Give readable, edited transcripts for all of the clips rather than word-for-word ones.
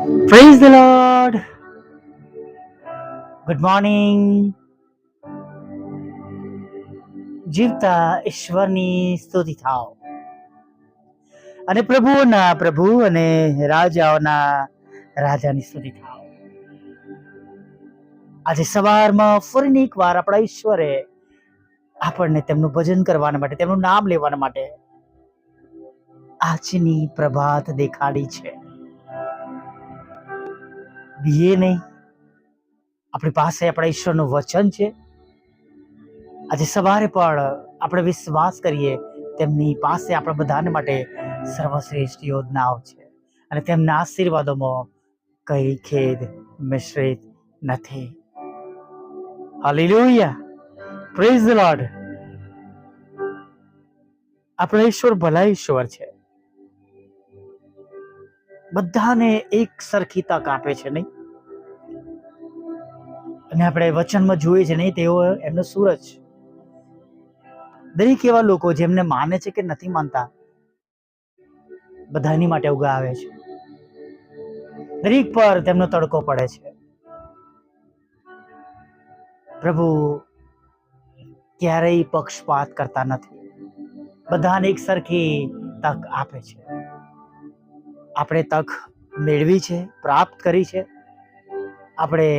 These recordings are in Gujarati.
Praise the lord. Good morning. જીવતા ઈશ્વરની સ્તુતિ થાવ અને પ્રભુઓના પ્રભુ અને રાજાઓના રાજાની સ્તુતિ થાવ. આજે સવારમાં ફરીને એક વાર આપણા ઈશ્વરે આપણને તેમનું ભજન કરવાના માટે, તેમનું નામ લેવાના માટે આજની પ્રભાત દેખાડી છે. બીએ નહીં, આપણી પાસે આપણા ઈશ્વરનું વચન છે. આજે સવારે પણ આપણે વિશ્વાસ કરીએ તેમની પાસે આપણા બધાને માટે સર્વશ્રેષ્ઠ યોજનાઓ છે અને તેમના આશીર્વાદોમાં કઈ ખેદ મિશ્રિત નથી. Hallelujah, praise the lord. આપણા ઈશ્વર ભલા ઈશ્વર છે. બધાને એક સરખી તક આપે છે, નહીં? અને આપણે વચનમાં જોઈએ છે, નહીં? તેઓ એમનો સૂરજ દરેક એવા લોકો જેમને માને છે કે નથી માનતા, બધાની માટે ઉગાવે છે. દરેક પર તેમનો તડકો પડે છે. પ્રભુ ક્યારેય પક્ષપાત કરતા નથી, બધાને એક સરખી તક આપે છે. આપણે તક મેળવી છે, પ્રાપ્ત કરી છે, આપણે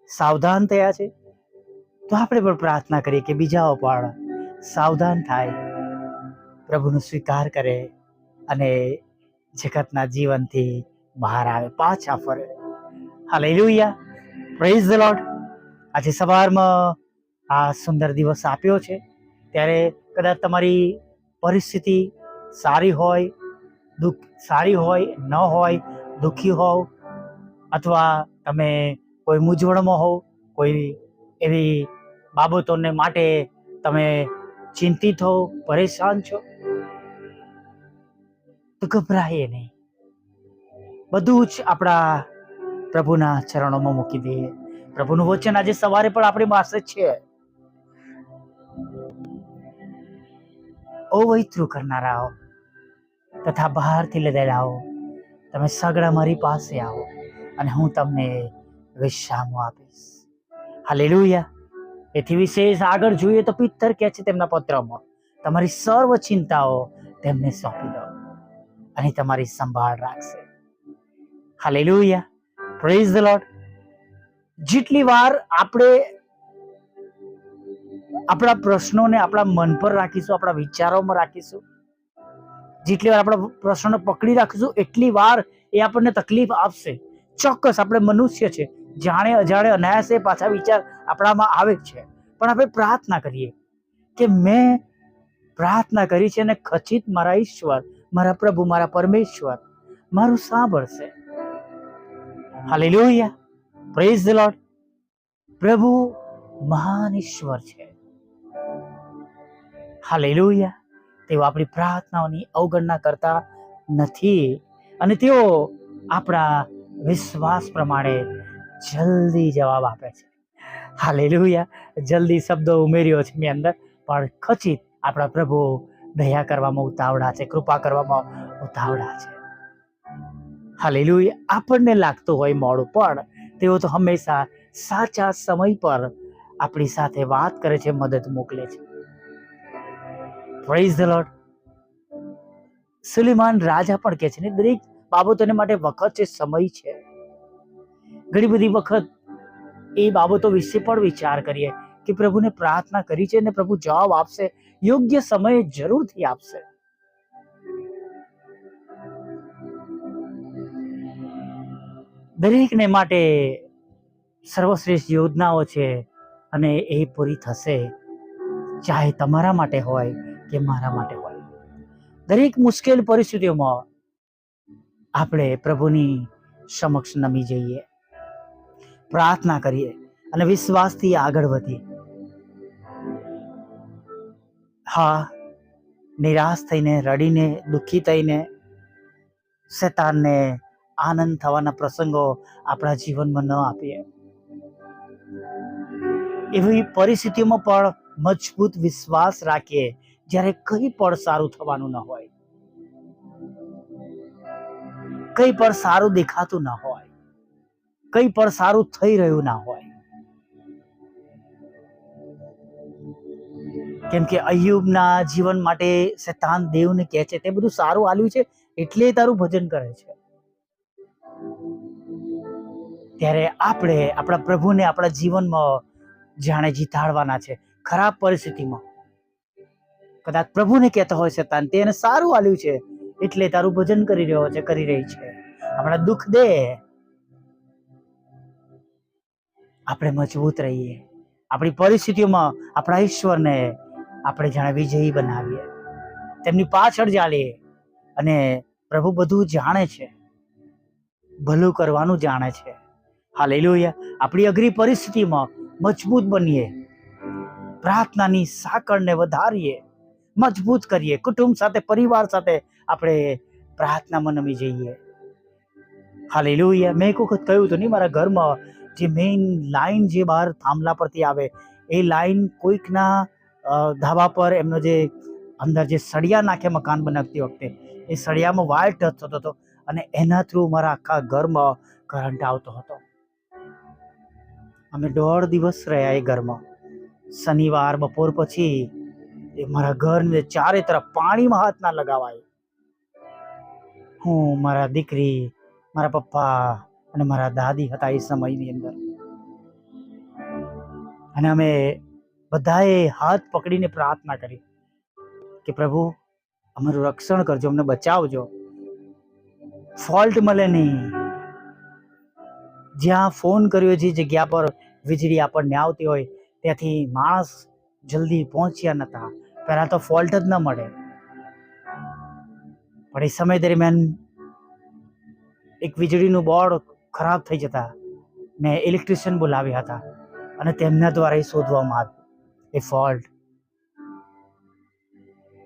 સાવધાન થયા છે, તો આપણે પણ પ્રાર્થના કરીએ કે બીજાઓ પણ સાવધાન થાય, પ્રભુનો સ્વીકાર કરે અને જગતના જીવનથી બહાર આવે, પાછા ફરે. Hallelujah, praise the lord. આજે સવારમાં આ સુંદર દિવસ આપ્યો છે, ત્યારે કદાચ તમારી પરિસ્થિતિ સારી હોય, સારી હોય ન હોય, દુઃખી હોવ, અથવા તમે કોઈ મૂંઝવણમાં હોવ, કોઈ એવી બાબતોને માટે તમે ચિંતિત હો, પરેશાન છો, તો ગભરાઈએ નહીં. બધું જ આપણા પ્રભુના ચરણોમાં મૂકી દઈએ. પ્રભુનું વચન આજે સવારે પણ આપણી પાસે છે. ઓ વૈતૃ કરનારાઓ તથા બહારથી લીધેલાઓ, તમે સગડા મારી પાસે આવો અને હું તમને વિશ્રામો આપીશ. હાલેલુયા. એથી વિશેષ આગળ જોઈએ તો પિત્તર કહે છે તેમના પત્રમાં, તમારી સર્વ ચિંતાઓ તેમને સોંપી દો અને તમારી સંભાળ રાખશે. Hallelujah, praise the lord. જેટલી વાર આપણે આપણા પ્રશ્નોને આપણા મન પર રાખીશું, આપણા વિચારોમાં રાખીશું, જેટલી વાર આપણા પ્રશ્નોને પકડી રાખીશું, એટલી વાર એ આપણને તકલીફ આપશે. ચોક્કસ, આપણે મનુષ્ય છે, જાણે અજાણે અનાયાસે પાછા વિચાર આપણામાં આવે છે, પણ આપણે પ્રાર્થના કરીએ કે મેં પ્રાર્થના કરી છે અને ખચિત મારા ઈશ્વર, મારા પ્રભુ, મારા પરમેશ્વર મારું સાંભળશે. Hallelujah, praise the lord. પ્રભુ મહાન ઈશ્વર છે. હાલેલુયા. તેઓ આપણી પ્રાર્થનાઓની અવગણના કરતા નથી અને તેઓ આપણા વિશ્વાસ પ્રમાણે જલ્દી જવાબ આપે છે. હાલેલુયા. જલ્દી શબ્દો ઉમેર્યો છે મેં અંદર, પણ ખચિત આપણા પ્રભુ દયા કરવામાં ઉતાવળા છે, કૃપા કરવામાં ઉતાવળા છે. હાલેલુયા. આપણને લાગતું હોય મોડું, પણ તેઓ તો હંમેશા સાચા સમય પર આપણી સાથે વાત કરે છે, મદદ મોકલે છે. Praise the lord. સુલેમાન રાજા પણ કહે છે ને, દરેક બાબતોને માટે વખત છે, સમય છે. ઘણી બધી વખત એ બાબતો વિશે પણ વિચાર કરીએ કે પ્રભુને પ્રાર્થના કરી છે અને પ્રભુ જવાબ આપશે, યોગ્ય સમયે જરૂરથી આપશે. દરેકને માટે સર્વશ્રેષ્ઠ યોજનાઓ છે અને એ પૂરી થશે, ચાહે તમારા માટે હોય કે મારા માટે હોય. દરેક મુશ્કેલ પરિસ્થિતિઓમાં આપણે પ્રભુની સમક્ષ નમી જઈએ, પ્રાર્થના કરીએ અને વિશ્વાસથી આગળ વધીએ. હા, નિરાશ થઈને, રડીને, દુઃખી થઈને, શેતાનને આનંદ થવાના પ્રસંગો આપણા જીવનમાં ન આપીએ. એવી પરિસ્થિતિમાં પણ મજબૂત વિશ્વાસ રાખીએ જ્યારે કંઈ પણ સારું થવાનું ન હોય. કંઈ પણ સારું દેખાતું ના હોય, કંઈ પણ સારું થઈ રહ્યું ના હોય. કેમ કે અય્યુબના જીવન માટે શૈતાન દેવને કહે છે તે બધું સારું આલ્યું છે એટલે તારું ભજન કરે છે. ત્યારે આપણે આપણા પ્રભુને આપણા જીવનમાં જાણે જીતાડવાના છે. ખરાબ પરિસ્થિતિમાં કદાચ પ્રભુને કહેતા હોય શૈતાન તેને સારું આલ્યું છે એટલે તારું ભજન કરી રહ્યો છે, કરી રહી છે. આપણા દુઃખ દે, આપણે મજબૂત રહીએ. આપણી પરિસ્થિતિઓમાં આપણા ઈશ્વરને આપણે જાણે વિજયી બનાવીએ, તેમની પાછળ ચાલીએ. અને પ્રભુ બધું જાણે છે, ભલું કરવાનું જાણે છે. હાલેલુયા. આપણી અઘરી પરિસ્થિતિમાં મજબૂત બનીએ, પ્રાર્થનાની સાંકળને વધારીએ, મજબૂત કરીએ. કુટુંબ સાથે, પરિવાર સાથે આપણે પ્રાર્થનામાં નમી જઈએ. હાલેલુયા. મેં એક વખત કહ્યું હતું નહીં, મારા ઘરમાં જે મેઇન લાઈન જે બહાર થાંભલા પરથી આવે એ લાઈન કોઈકના ધાબા પર એમનો જે અંદર જે સળિયા નાખે મકાન બનાવતી વખતે એ સળિયામાં વાયર ટચ થતો હતો અને એના થ્રુ મારા આખા ઘરમાં કરંટ આવતો હતો. અમે 1.5 દિવસ રહ્યા એ ઘરમાં. શનિવાર બપોર પછી એ મારા ઘરને ચારે તરફ પાણીમાં હાથ ના લગાવાય. હું, મારા દીકરી, મારા પપ્પા અને મારા દાદી હતા એ સમયની અંદર. અને અમે બધાએ હાથ પકડીને પ્રાર્થના કરી કે પ્રભુ અમારું રક્ષણ કરજો, અમને બચાવજો, ફોલ્ટ મળે નહીં. જ્યાં ફોન કર્યો, જે જગ્યા પર વીજળી આપણને આવતી હોય ત્યાંથી માણસ જલ્દી પહોંચ્યા નતા. પહેલા તો ફોલ્ટ જ ન મળે. પણ એ સમય દરમિયાન એક વીજળીનું બોર્ડ ખરાબ થઈ જતા મેં ઇલેક્ટ્રિશિયન બોલાવ્યા હતા અને તેમના દ્વારા એ શોધવામાં આવ્યું એ ફોલ્ટ.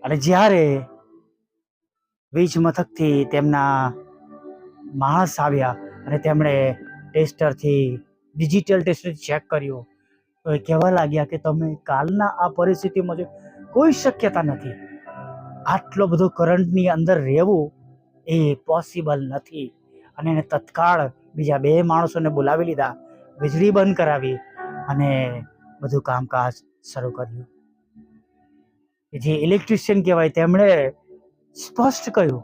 અને જ્યારે વીજ મથકથી તેમના માણસ આવ્યા અને તેમણે ટેસ્ટરથી, ડિજિટલ ટેસ્ટરથી ચેક કર્યું તો એ કહેવા લાગ્યા કે તમે કાલના આ પરિસ્થિતિમાં જો કોઈ શક્યતા નથી, આટલો બધો કરંટની અંદર રહેવું એ પોસિબલ નથી. અને એને તત્કાળ બીજા 2 માણસોને બોલાવી લીધા, વીજળી બંધ કરાવી અને બધું કામકાજ શરૂ કર્યું. જે ઇલેક્ટ્રિશિયન કહેવાય તેમણે સ્પષ્ટ કહ્યું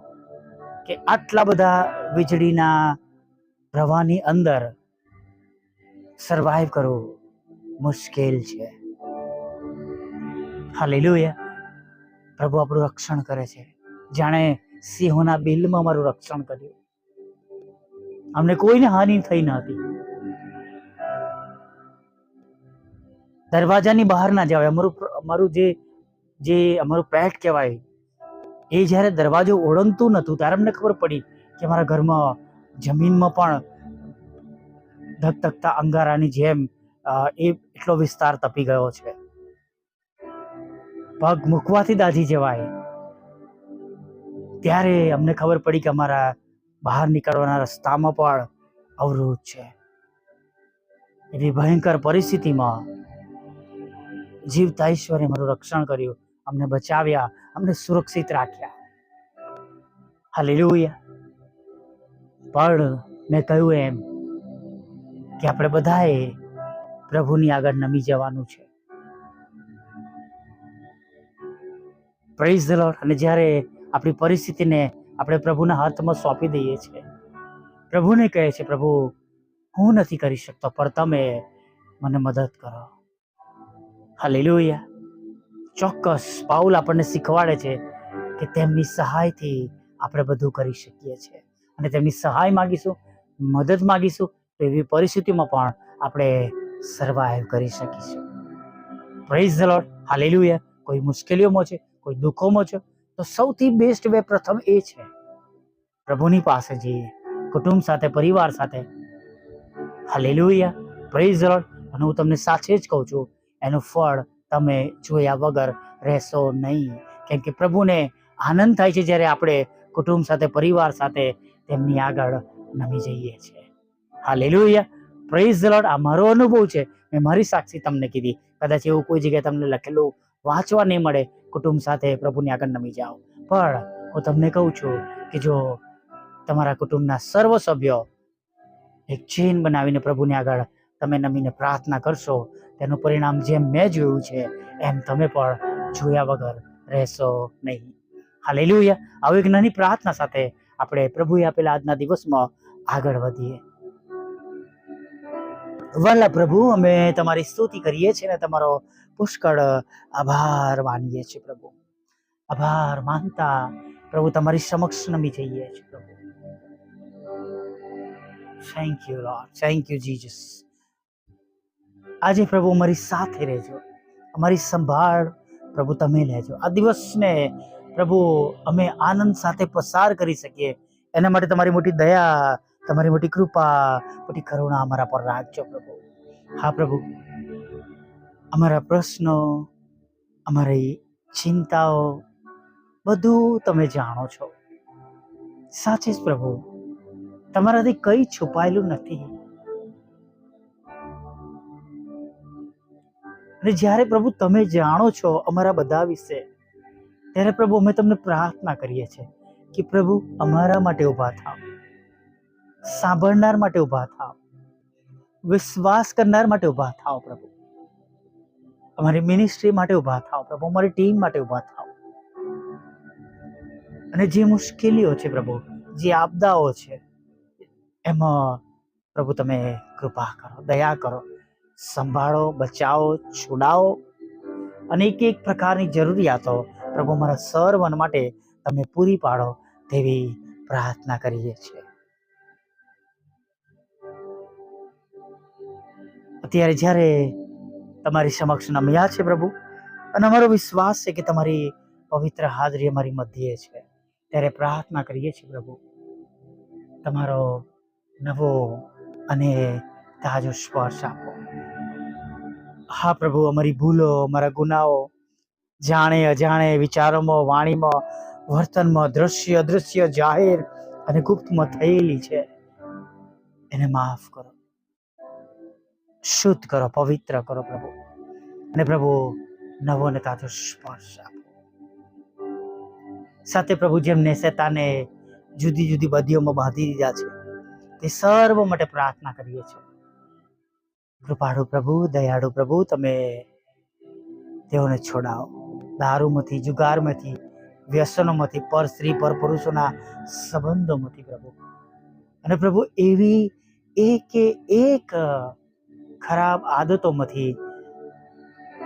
કે આટલા બધા વીજળીના પ્રવાહની અંદર સર્વાઈવ કરવું મુશ્કેલ છે. હાલેલુયા. પ્રભુ આપણું રક્ષણ કરે છે, જાણે સિંહોના બિલમાં અમારું રક્ષણ કર્યું. અમને કોઈને હાનિ થઈ ન હતી. દરવાજાની બહાર ના જવાય. અમારું જે અમારું પેટ કહેવાય એ જ્યારે દરવાજો ઓળંગતું નહોતું ત્યારે અમને ખબર પડી કે અમારા ઘરમાં જમીનમાં પણ ધગધગતા અંગારાની જેમ એ એટલો વિસ્તાર તપી ગયો છે. પગ મૂકવાથી દાઝી જવાય. ત્યારે અમને ખબર પડી કે અમારા બહાર નીકળવાના રસ્તામાં પણ અવરોધ છે. એવી ભયંકર પરિસ્થિતિમાં જીવતા ઈશ્વરે મારું રક્ષણ કર્યું, અમને બચાવ્યા, અમને સુરક્ષિત રાખ્યા. હાલેલુયા. પણ મેં કહ્યું એમ કે આપણે બધાએ પ્રભુની આગળ નમી જવાનું છે. Praise the lord. અને જ્યારે આપણી પરિસ્થિતિને આપણે પ્રભુના હાથમાં સોંપી દઈએ છીએ, પ્રભુને કહે છે પ્રભુ હું નથી કરી શકતો પણ તમે મને મદદ કરો. હાલેલુયા. ચોક્કસ પાઉલ આપણને શીખવાડે છે કે તેમની સહાયથી આપણે બધું કરી શકીએ છીએ. અને તેમની સહાય માગીશું, મદદ માગીશું તો એવી પરિસ્થિતિમાં પણ આપણે સર્વાઈવ કરી શકીશું. Praise the lord. હાલેલુયા. કોઈ મુશ્કેલીઓમાં છે, કોઈ દુઃખોમાં છે તો સૌથી બેસ્ટ વે પ્રથમ એ છે પ્રભુની પાસે જઈએ, કુટુંબ સાથે, પરિવાર સાથે. હાલેલુયા. Praise the lord. અને હું તમને સાચે જ કહું છું એનું ફળ તમે જોયા વગર રહેશો નહીં. કેમ કે પ્રભુને આનંદ થાય છે જ્યારે આપણે કુટુંબ સાથે, પરિવાર સાથે તેમની આગળ નમી જઈએ છીએ. હાલેલુયા. Praise the lord. આ મારો અનુભવ છે, મેં મારી સાક્ષી તમને કીધી. કદાચ એવું કોઈ જગ્યાએ તમને લખેલું વાંચવા નહીં મળે કુટુંબ સાથે પ્રભુની આગળ નમી જાઓ. પણ હું તમને કહું છું કે જો તમારા કુટુંબના સર્વ સભ્યો એક ચેન બનાવીને પ્રભુને આગળ તમે નમીને પ્રાર્થના કરશો, તેનું પરિણામ જેમ મેં જોયું છે એમ તમે પણ જોયા વગર રહેશો નહીં. હાલેલુયા. આવી એક નાની પ્રાર્થના સાથે આપણે પ્રભુએ આપેલા આજના દિવસમાં આગળ વધીએ. વાલા પ્રભુ, અમે તમારી સ્તુતિ કરીએ છીએ ને તમારો પુષ્કળ આભાર માનીએ છીએ પ્રભુ. આભાર માનતા પ્રભુ તમારી સમક્ષ નમી જઈએ છીએ પ્રભુ. Thank you lord, thank you Jesus. આજે પ્રભુ અમારી સાથે રહેજો, અમારી સંભાળ પ્રભુ તમે લેજો. આ દિવસને પ્રભુ અમે આનંદ સાથે પસાર કરી શકીએ એના માટે તમારી મોટી દયા, તમારી મોટી કૃપા, મોટી કરુણા અમારા પર રાખજો પ્રભુ. હા પ્રભુ, અમારા પ્રશ્નો, અમારી ચિંતાઓ બધું તમે જાણો છો. સાચે જ પ્રભુ, તમારાથી કંઈ છુપાયેલું નથી. અને જ્યારે પ્રભુ તમે જાણો છો અમારા બધા વિશે, ત્યારે પ્રભુ અમે તમને પ્રાર્થના કરીએ છીએ કે પ્રભુ અમારા માટે ઊભા થાવ, સાંભળનાર માટે ઊભા થાવ, વિશ્વાસ કરનાર માટે ઊભા થાવ પ્રભુ. અમારી મિનિસ્ટ્રી માટે ઊભા થાવ પ્રભુ, અમારી ટીમ માટે ઊભા થાવ. અને જે મુશ્કેલીઓ છે પ્રભુ, જે આપદાઓ છે, એમાં પ્રભુ તમે કૃપા કરો, દયા કરો, સંભાળો, બચાવો, છોડાવો. અને એક એક પ્રકારની જરૂરિયાતો પ્રભુ મારા સર્વન માટે તમે પૂરી પાડો તેવી પ્રાર્થના કરીએ છીએ. અત્યારે જ્યારે તમારી સમક્ષ નમ્યા છે પ્રભુ, અને અમારો વિશ્વાસ છે કે તમારી પવિત્ર હાજરી અમારી મધ્યે છે, ત્યારે પ્રાર્થના કરીએ છીએ પ્રભુ તમારો નવો અને તાજો સ્પર્શ આપો. હા પ્રભુ, અમારી ભૂલો, અમારા ગુનાઓ, જાણે અજાણે વિચારોમાં, વાણીમાં, વર્તનમાં, દ્રશ્ય અદૃશ્ય, જાહેર અને ગુપ્તમાં થયેલી છે, એને માફ કરો, શુદ્ધ કરો, પવિત્ર કરો પ્રભુ. અને પ્રભુ નવો અને તાજો સ્પર્શ આપો. સાથે પ્રભુ જેમને શેતાને જુદી જુદી બદીઓમાં બાંધી દીધા છે, તે સર્વ માટે પ્રાર્થના કરીએ છીએ. કૃપાળુ પ્રભુ, દયાળુ પ્રભુ, તમે તેઓને છોડાવો દારૂમાંથી, જુગારમાંથી, વ્યસનોમાંથી, પર સ્ત્રી પર પુરુષોના સંબંધોમાંથી પ્રભુ. અને પ્રભુ એવી એક ખરાબ આદતોમાંથી,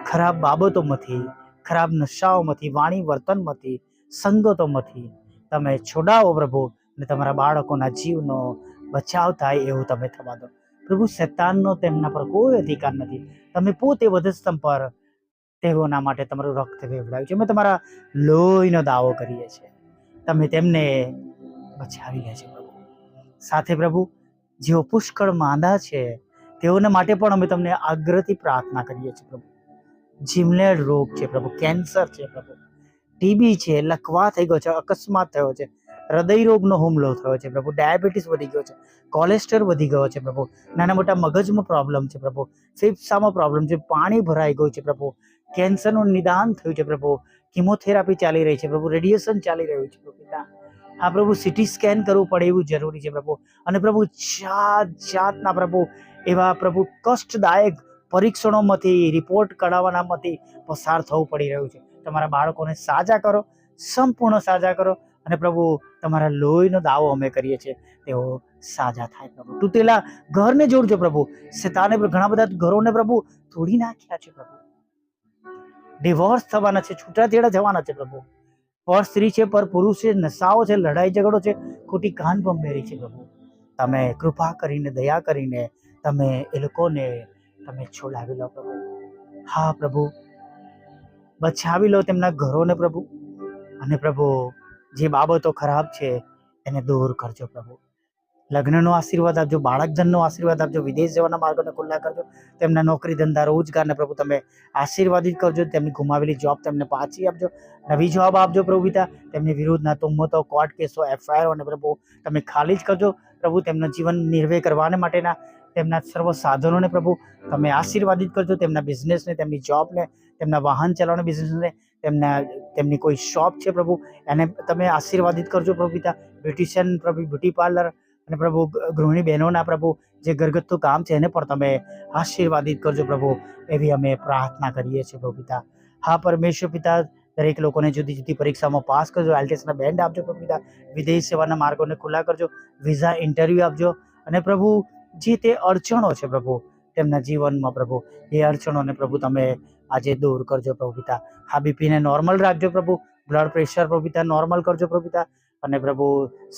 ખરાબ બાબતોમાંથી, ખરાબ નશાઓમાંથી, વાણી વર્તનમાંથી, સંગતોમાંથી તમે છોડાવો પ્રભુ. અને તમારા બાળકોના જીવનો બચાવ થાય એવું તમે થવા દો પ્રભુ. શેતાનનો તેમના પર કોઈ અધિકાર નથી. તમે પોતે વધસ્તંભ પર તેઓના માટે તમારું રક્ત વેવડાવ્યું છે. અમે તમારા લોહીનો દાવો કરીએ છીએ, તમે તેમને બચાવી લેજો પ્રભુ. સાથે પ્રભુ, જેઓ પુષ્કળ માંદા છે તેઓના માટે પણ અમે તમને આગ્રહથી પ્રાર્થના કરીએ છીએ પ્રભુ. જીમલેડ રોગ છે પ્રભુ, કેન્સર છે પ્રભુ, ટીબી છે, લકવા થઈ ગયો છે, અકસ્માત થયો છે, હૃદય રોગનો હુમલો થયો છે પ્રભુ, ડાયાબિટીસ વધી ગયો છે, કોલેસ્ટ્રોલ વધી ગયો છે પ્રભુ, નાના મોટા મગજમાં પ્રોબ્લેમ છે પ્રભુ, ફેફસામાં પ્રોબ્લેમ છે, પાણી ભરાઈ ગયું છે પ્રભુ, કેન્સરનું નિદાન થયું છે પ્રભુ, કિમોથેરાપી ચાલી રહી છે પ્રભુ, રેડિયેશન ચાલી રહ્યું છે પ્રભુ. આ પ્રભુ સિટી સ્કેન કરવું પડે એવું જરૂરી છે પ્રભુ. અને પ્રભુ જાતના પ્રભુ એવા પ્રભુ કષ્ટદાયક પરીક્ષણોમાંથી, રિપોર્ટ કઢાવવાનામાંથી પસાર થવું પડી રહ્યું છે. તમારા બાળકોને સાજા કરો, સંપૂર્ણ સાજા કરો. અને પ્રભુ તમારા લોહીનો દાવો અમે કરીએ છીએ, તેઓ સાજા થાય પ્રભુ. તૂટેલા ઘરને જોડજો પ્રભુ. શેતાને ઘણા બધા ઘરોને પ્રભુ તોડી નાખ્યા છે પ્રભુ. ડિવોર્સ થવાના છે, છૂટાછેડા જવાના છે પ્રભુ. પર સ્ત્રી છે, પર પુરુષ છે, નશાઓ છે, લડાઈ ઝઘડો છે, ખોટી કાન બંબેરી છે પ્રભુ. તમે કૃપા કરીને, દયા કરીને તમે એ લોકોને તમે છોડાવી લો પ્રભુ. હા પ્રભુ, બચાવી લો તેમના ઘરોને પ્રભુ. અને પ્રભુ જે બાબતો ખરાબ છે એને દૂર કરજો પ્રભુ. લગ્નનો આશીર્વાદ આપજો, બાળકજનનો આશીર્વાદ આપજો, વિદેશ જવાના માર્ગોને ખુલ્લા કરજો, તેમના નોકરી ધંધા રોજગારને પ્રભુ તમે આશીર્વાદિત કરજો, તેમની ગુમાવેલી જોબ તેમને પાછી આપજો, નવી જોબ આપજો પ્રભુ પિતા. તેમની વિરુદ્ધના તુમ્મતો, કોર્ટ કેસો, એફઆઈઆરઓને પ્રભુ તમે ખાલી જ કરજો પ્રભુ. તેમનું જીવન નિર્વહ કરવાને માટેના તેમના સર્વ સાધનોને પ્રભુ તમે આશીર્વાદિત કરજો, તેમના બિઝનેસને, તેમની જોબને, તેમના વાહન ચલાવવાના બિઝનેસને તેમની કોઈ શોપ છે પ્રભુ, એને તમે આશીર્વાદિત કરજો પ્રભુ પિતા. બ્યુટિશિયન પ્રભુ, બ્યુટી પાર્લર અને પ્રભુ ગૃહિણી બહેનોના પ્રભુ જે ઘરગથ્થુ કામ છે એને પણ તમે આશીર્વાદિત કરજો પ્રભુ, એવી અમે પ્રાર્થના કરીએ છીએ પ્રભુ પિતા. હા પરમેશ્વર પિતા, દરેક લોકોને જુદી જુદી પરીક્ષામાં પાસ કરજો, આઈએલટીએસના બેન્ડ આપજો પ્રભુ પિતા, વિદેશ સેવાના માર્ગોને ખુલ્લા કરજો, વિઝા ઇન્ટરવ્યૂ આપજો, અને પ્રભુ જે તે અડચણો છે પ્રભુ તેમના જીવનમાં પ્રભુ, એ અડચણોને પ્રભુ તમે આજે દૂર કરજો પ્રભુ પિતા. હા બીપીને નોર્મલ રાખજો પ્રભુ, બ્લડ પ્રેશર પ્રભુ પિતા નોર્મલ કરજો પ્રભુ પિતા, અને પ્રભુ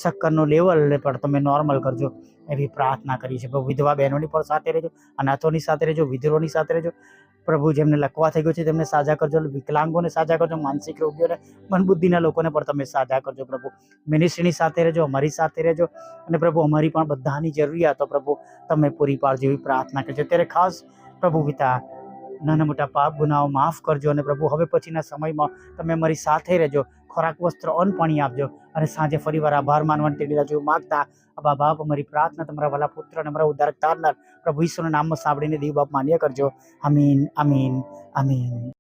શક્કરનું લેવલ પણ તમે નોર્મલ કરજો, એવી પ્રાર્થના કરી છે પ્રભુ. વિધવા બહેનોની પણ સાથે રહેજો, અનાથોની સાથે રહેજો, વિધરોની સાથે રહેજો પ્રભુ. જેમને લકવા થઈ ગયો છે તેમને સાજા કરજો, વિકલાંગોને સાજા કરજો, માનસિક રોગીઓને, મનબુદ્ધિના લોકોને પણ તમે સાજા કરજો પ્રભુ. મિનિસ્ટ્રીની સાથે રહેજો, અમારી સાથે રહેજો, અને પ્રભુ અમારી પણ બધાની જરૂરિયાતો પ્રભુ તમે પૂરી પાડજો, એવી પ્રાર્થના કરજો. ત્યારે ખાસ પ્રભુ પિતા નાના મોટા પાપ ગુનાઓ માફ કરજો, અને પ્રભુ હવે પછીના સમયમાં તમે અમારી સાથે રહેજો, ખોરાક વસ્ત્ર અન્ન પાણી આપજો, અને સાંજે ફરીવાર આભાર માનવાની તેડી જેવું માગતા અબા બાપ અમારી પ્રાર્થના તમારા વાલા પુત્ર અને અમારા ઉદ્ધારક તારનાર પ્રભુ ઈશ્વરના નામમાં સાંભળીને દેવ બાપ માન્ય કરજો. આમીન, આમીન, આમીન.